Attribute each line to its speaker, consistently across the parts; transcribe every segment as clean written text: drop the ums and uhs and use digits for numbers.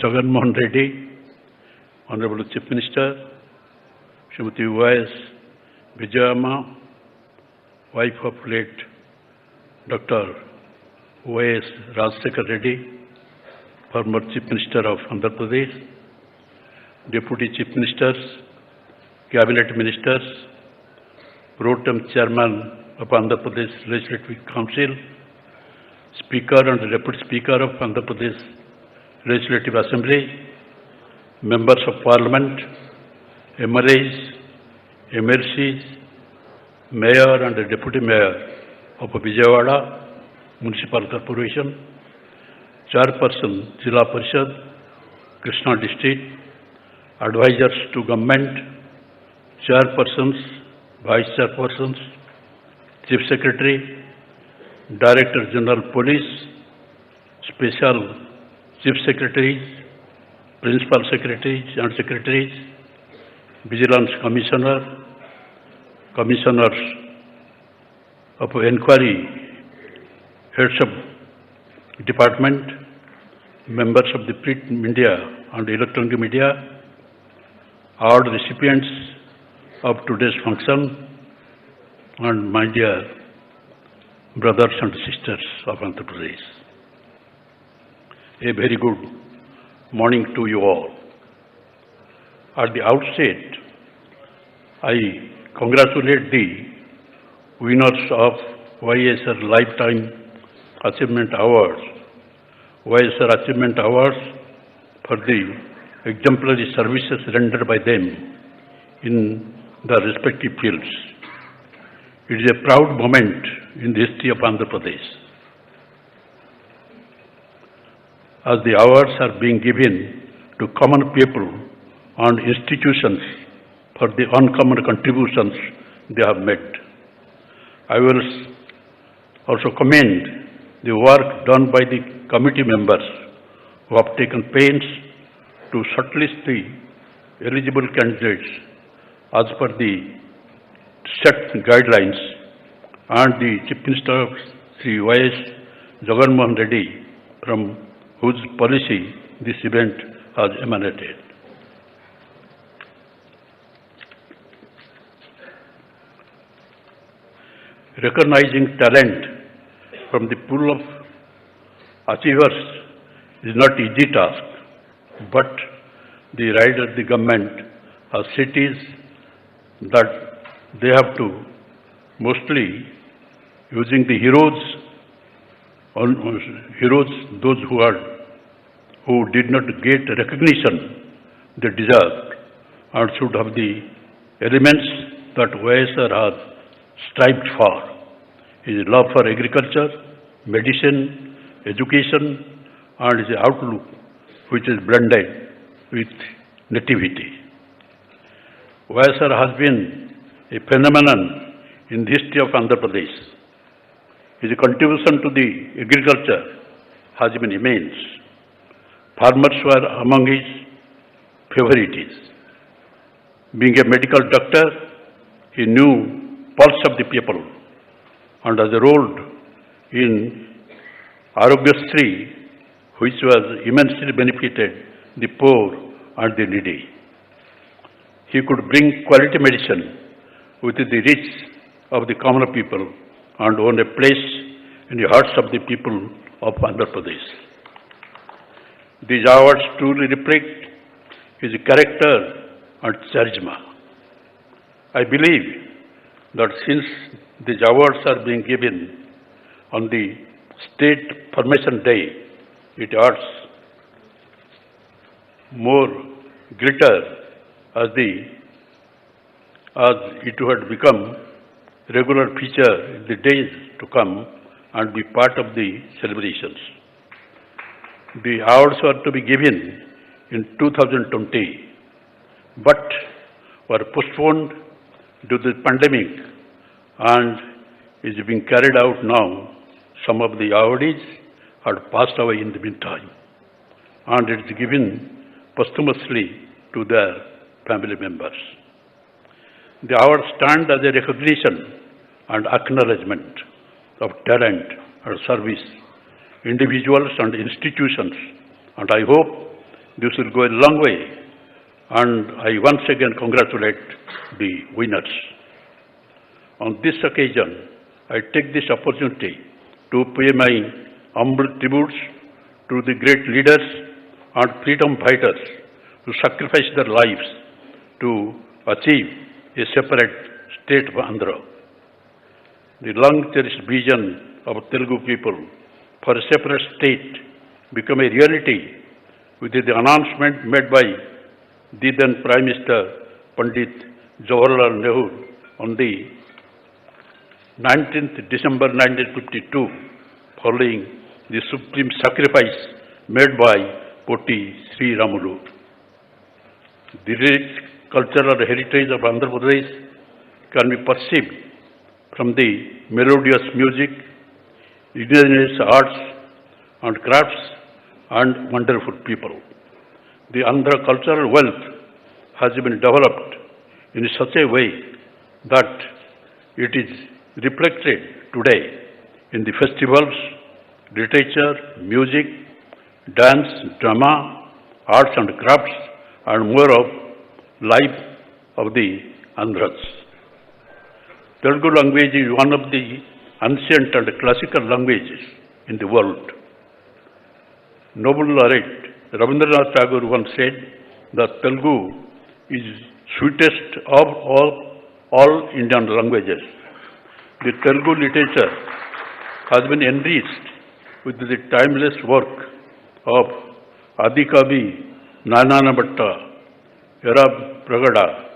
Speaker 1: Jagan Mohan Reddy, Honorable Chief Minister, Srimati Y.S. Vijayamma, wife of late Dr. Y.S. Rajsekhar Reddy, former Chief Minister of Andhra Pradesh, Deputy Chief Ministers, Cabinet Ministers, Pro Tem Chairman of Andhra Pradesh Legislative Council, Speaker and Deputy Speaker of Andhra Pradesh Legislative Assembly, Members of Parliament, MLAs, MLCs, Mayor and Deputy Mayor of Vijayawada Municipal Corporation, Chairperson Jilla Parishad, Krishna District, Advisors to Government, Chairpersons, Vice Chairpersons, Chief Secretary, Director General Police, Special Chief Secretaries, Principal Secretaries and Secretaries, Vigilance Commissioner, Commissioners of Inquiry, Heads of Department, members of the print media and electronic media, all recipients of today's function, and my dear brothers and sisters of Andhra Pradesh. A very good morning to you all. At the outset, I congratulate the winners of YSR Lifetime Achievement Awards, YSR Achievement Awards for the exemplary services rendered by them in the respective fields. It is a proud moment in the history of Andhra Pradesh, as the awards are being given to common people and institutions for the uncommon contributions they have made. I will also commend the work done by the committee members who have taken pains to shortlist the eligible candidates as per the set guidelines, and the Chief Minister Sri Y.S. Jagan Mohan Reddy, from whose policy this event has emanated. Recognizing talent from the pool of achievers is not an easy task, but the government has cities that they have to mostly using the heroes, those who did not get recognition they deserved and should have the elements that YSR has strived for. His love for agriculture, medicine, education, and his outlook which is blended with nativity. YSR has been a phenomenon in the history of Andhra Pradesh. His contribution to the agriculture has been immense. Farmers were among his favorites. Being a medical doctor, he knew pulse of the people and has enrolled in Arogyasri, which was immensely benefited the poor and the needy. He could bring quality medicine with the reach of the common people and own a place in the hearts of the people of Andhra Pradesh. These awards truly reflect his character and charisma. I believe that since these awards are being given on the state formation day, it adds more glitter as it had become regular feature in the days to come and be part of the celebrations. The awards were to be given in 2020, but were postponed due to the pandemic and is being carried out now. Some of the awardees had passed away in the meantime, and it is given posthumously to their family members. The awards stand as a recognition and acknowledgement of talent and service, individuals and institutions, and I hope This will go a long way, and I once again congratulate the winners. On this occasion, I take this opportunity to pay my humble tributes to the great leaders and freedom fighters who sacrificed their lives to achieve a separate state of Andhra. The long-cherished vision of Telugu people for a separate state became a reality with the announcement made by the then Prime Minister Pandit Jawaharlal Nehru on the 19th December 1952, following the supreme sacrifice made by Poti Sri Ramulu. The rich cultural heritage of Andhra Pradesh can be perceived from the melodious music, indigenous arts and crafts, and wonderful people. The Andhra cultural wealth has been developed in such a way that it is reflected today in the festivals, literature, music, dance, drama, arts and crafts, and more of life of the Andhras. Telugu language is one of the ancient and classical languages in the world. Noble laureate Rabindranath Tagore once said that Telugu is sweetest of all Indian languages. The Telugu literature has been enriched with the timeless work of Adikavi Narayana Bhatta, Arab Pragada,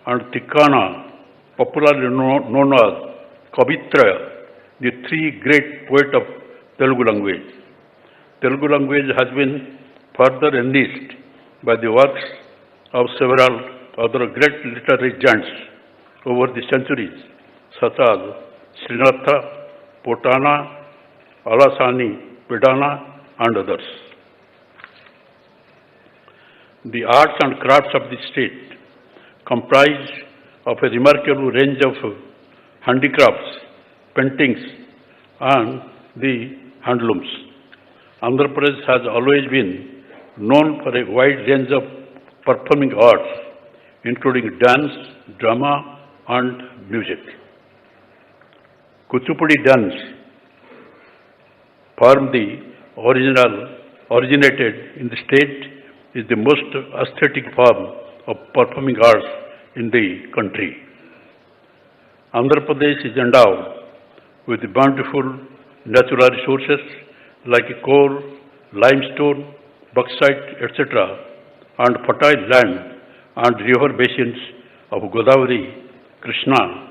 Speaker 1: and Tikkana, popularly known as Kavitraya, the three great poets of Telugu language. Telugu language has been further enriched by the works of several other great literary giants over the centuries, such as Srinatha, Potana, Alasani, Pidana, and others. The arts and crafts of the state comprise of a remarkable range of handicrafts, paintings, and the handlooms. Andhra Pradesh has always been known for a wide range of performing arts, including dance, drama, and music. Kuchipudi dance originated in the state is the most aesthetic form of performing arts in the country. Andhra Pradesh is endowed with bountiful natural resources like coal, limestone, bauxite, etc., and fertile land and river basins of Godavari, Krishna,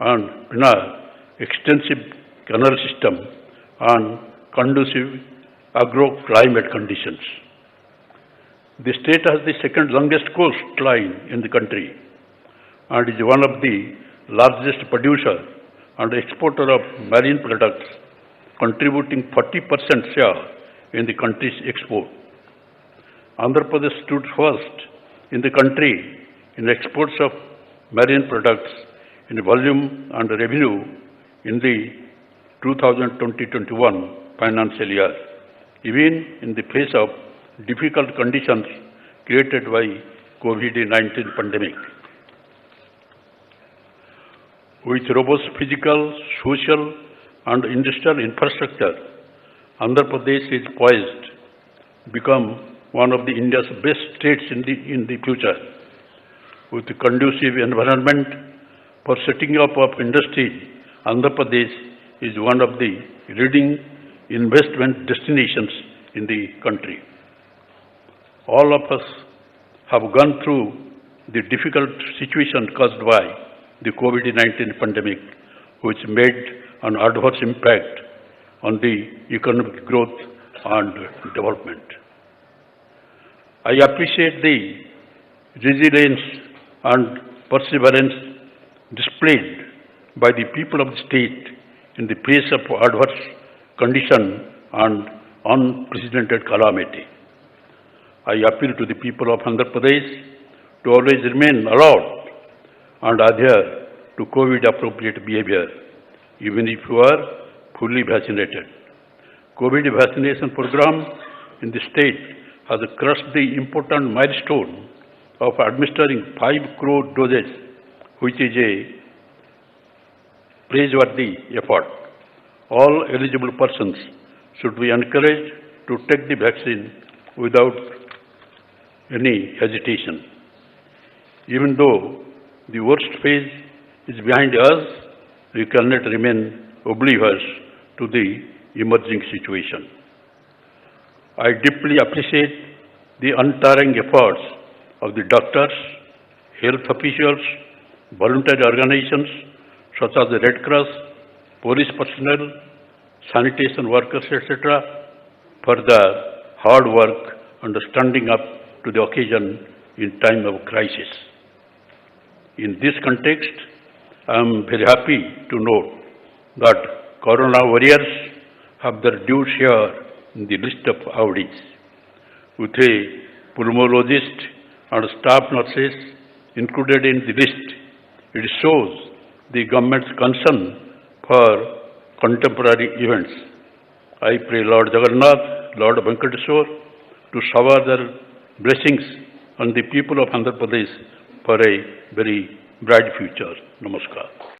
Speaker 1: and Pennar, extensive canal system, and conducive agro-climate conditions. The state has the second longest coastline in the country and is one of the largest producer and exporter of marine products, contributing 40% share in the country's export. Andhra Pradesh stood first in the country in exports of marine products in volume and revenue in the 2020-21 financial year, even in the face of difficult conditions created by COVID-19 pandemic. With robust physical, social, and industrial infrastructure, Andhra Pradesh is poised to become one of the India's best states in the future. With a conducive environment for setting up of industry, Andhra Pradesh is one of the leading investment destinations in the country. All of us have gone through the difficult situation caused by the COVID-19 pandemic, which made an adverse impact on the economic growth and development. I appreciate the resilience and perseverance displayed by the people of the state in the face of adverse condition and unprecedented calamity. I appeal to the people of Andhra Pradesh to always remain alert and adhere to COVID-appropriate behavior, even if you are fully vaccinated. COVID vaccination program in the state has crossed the important milestone of administering 5 crore doses, which is a praiseworthy effort. All eligible persons should be encouraged to take the vaccine without any hesitation. Even though the worst phase is behind us, we cannot remain oblivious to the emerging situation. I deeply appreciate the untiring efforts of the doctors, health officials, voluntary organizations such as the Red Cross, police personnel, sanitation workers, etc., for their hard work and standing up to the occasion in time of crisis. In this context, I am very happy to note that Corona warriors have their due share in the list of awardees. With a pulmonologist and staff nurses included in the list, it shows the government's concern for contemporary events. I pray Lord Jagannath, Lord Venkateswar to shower their blessings on the people of Andhra Pradesh for a very bright future. Namaskar.